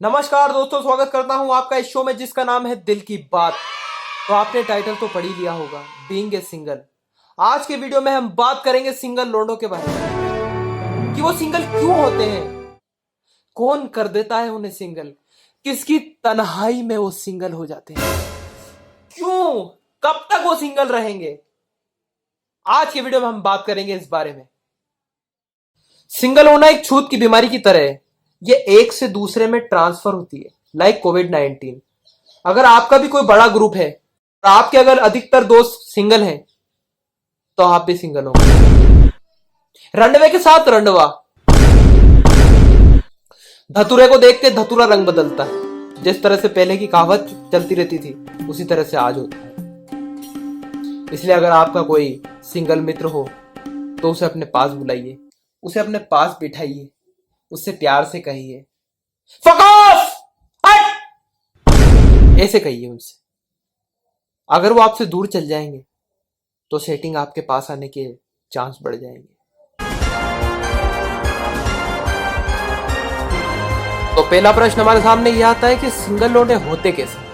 नमस्कार दोस्तों, स्वागत करता हूं आपका इस शो में जिसका नाम है दिल की बात। तो आपने टाइटल तो पढ़ ही लिया होगा, बीइंग ए सिंगल। आज के वीडियो में हम बात करेंगे सिंगल लोगों के बारे में कि वो सिंगल क्यों होते हैं, कौन कर देता है उन्हें सिंगल, किसकी तन्हाई में वो सिंगल हो जाते हैं, क्यों, कब तक वो सिंगल रहेंगे। आज के वीडियो में हम बात करेंगे इस बारे में। सिंगल होना एक छूत की बीमारी की तरह है, ये एक से दूसरे में ट्रांसफर होती है, लाइक कोविड-19। अगर आपका भी कोई बड़ा ग्रुप है और आपके अगर अधिकतर दोस्त सिंगल हैं तो आप भी सिंगल होंगे। रंडवे के साथ रंडवा, धतूरे को देख के धतूरा रंग बदलता है। जिस तरह से पहले की कहावत चलती रहती थी उसी तरह से आज होता है। इसलिए अगर आपका कोई सिंगल मित्र हो तो उसे अपने पास बुलाइए, उसे अपने पास बिठाइए, उससे प्यार से कहिए फक ऑफ, हट, ऐसे कहिए उनसे। अगर वो आपसे दूर चल जाएंगे तो सेटिंग आपके पास आने के चांस बढ़ जाएंगे। तो पहला प्रश्न हमारे सामने यह आता है कि सिंगल लोंडे होते कैसे।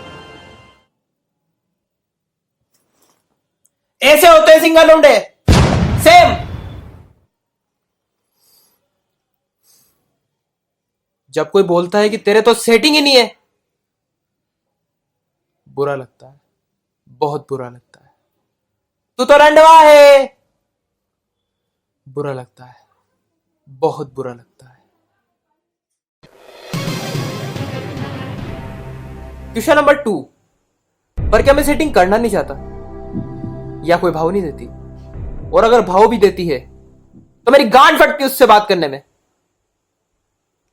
ऐसे होते हैं सिंगल लोंडे, सेम। जब कोई बोलता है कि तेरे तो सेटिंग ही नहीं है, बुरा लगता है, बहुत बुरा लगता है। तू तो रंडवा है, बुरा लगता है, बहुत बुरा लगता है। क्वेश्चन नंबर 2, पर क्या मैं सेटिंग करना नहीं चाहता या कोई भाव नहीं देती, और अगर भाव भी देती है तो मेरी गांड फटती उससे बात करने में।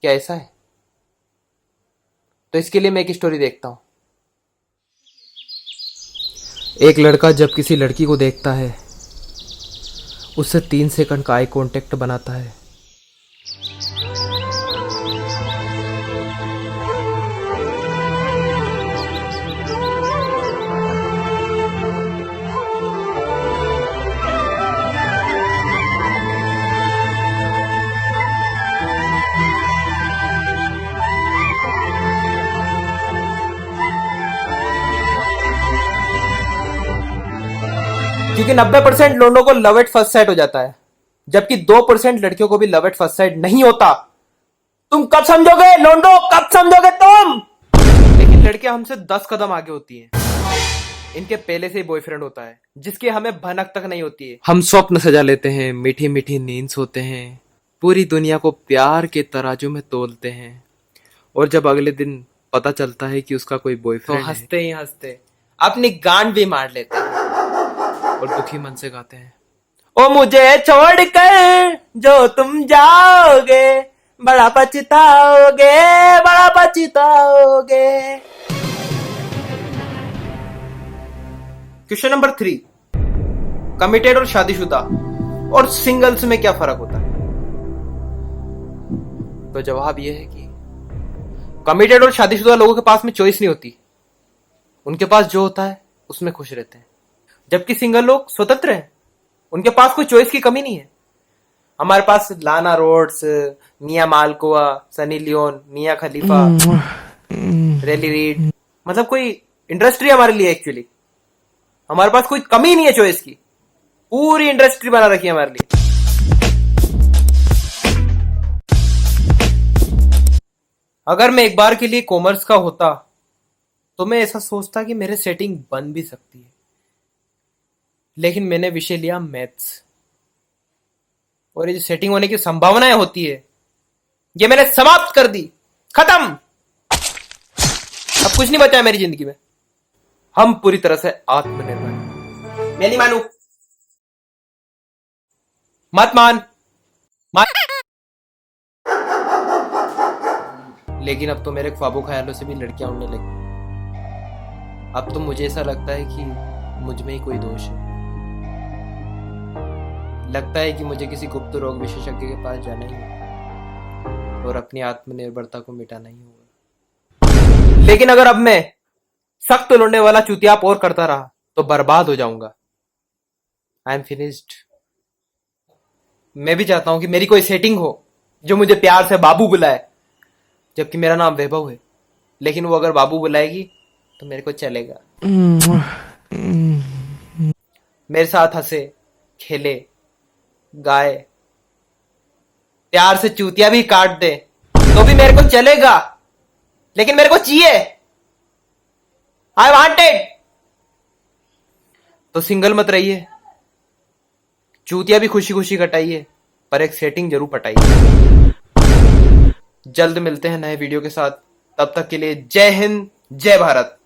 क्या ऐसा है? तो इसके लिए मैं एक स्टोरी देखता हूं। एक लड़का जब किसी लड़की को देखता है, उससे 3 सेकंड का आई कांटेक्ट बनाता है, क्योंकि 90% लोगों को लव एट फर्स्ट साइट हो जाता है, जबकि 2% लड़कियों को भी लव एट फर्स्ट साइट नहीं होता। तुम कब समझोगे लोंडो, कब समझोगे तुम? लेकिन लड़कियां हमसे 10 कदम आगे होती हैं। इनके पहले से ही बॉयफ्रेंड होता है जिसकी हमें भनक तक नहीं होती है। हम स्वप्न सजा लेते हैं, मीठी मीठी नींद सोते हैं, पूरी दुनिया को प्यार के तराजू में तोलते हैं, और जब अगले दिन पता चलता है कि उसका कोई बॉयफ्रेंड है, हंसते ही हंसते अपनी गांड भी मार लेते हैं और दुखी मन से गाते हैं, ओ मुझे छोड़कर जो तुम जाओगे, बड़ा पछताओगे, बड़ा पछताओगे। क्वेश्चन नंबर 3, कमिटेड और शादीशुदा और सिंगल्स में क्या फर्क होता है? तो जवाब यह है कि कमिटेड और शादीशुदा लोगों के पास में चॉइस नहीं होती, उनके पास जो होता है उसमें खुश रहते हैं, जबकि सिंगल लोग स्वतंत्र हैं, उनके पास कोई चॉइस की कमी नहीं है। हमारे पास लाना रोड्स, मिया मालकोआ, सनी लियोन, मिया खलीफा, रेली रीड, मतलब कोई इंडस्ट्री हमारे लिए। एक्चुअली हमारे पास कोई कमी नहीं है चॉइस की, पूरी इंडस्ट्री बना रखी है हमारे लिए। अगर मैं एक बार के लिए कॉमर्स का होता तो मैं ऐसा सोचता कि मेरे सेटिंग बन भी सकती है, लेकिन मैंने विषय लिया मैथ्स, और ये जो सेटिंग होने की संभावनाएं होती है ये मैंने समाप्त कर दी, खत्म। अब कुछ नहीं बचा है मेरी जिंदगी में। हम पूरी तरह से आत्मनिर्भर हैं। मैं नहीं मानू, मत मान, लेकिन अब तो मेरे ख्वाबों ख्यालों से भी लड़कियां उड़ने लगी। अब तो मुझे ऐसा लगता है कि मुझ में ही कोई दोष है। लगता है कि मुझे किसी गुप्त रोग विशेषज्ञ के पास जाना ही होगा और अपनी आत्मनिर्भरता को मिटाना ही होगा। लेकिन अगर अब मैं सख्त लड़ने वाला चुतियाप और करता रहा तो बर्बाद हो जाऊंगा। I am finished. मैं भी चाहता हूं कि मेरी कोई सेटिंग हो जो मुझे प्यार से बाबू बुलाए, जबकि मेरा नाम वैभव है। लेकिन वो अगर बाबू बुलाएगी तो मेरे को चलेगा। मेरे साथ हंसे, खेले, गाए, प्यार से चूतिया भी काट दे तो भी मेरे को चलेगा, लेकिन मेरे को चाहिए, आई वांट इट। तो सिंगल मत रहिए, चूतिया भी खुशी खुशी कटाइए, पर एक सेटिंग जरूर पटाइए। जल्द मिलते हैं नए वीडियो के साथ, तब तक के लिए जय हिंद, जय भारत।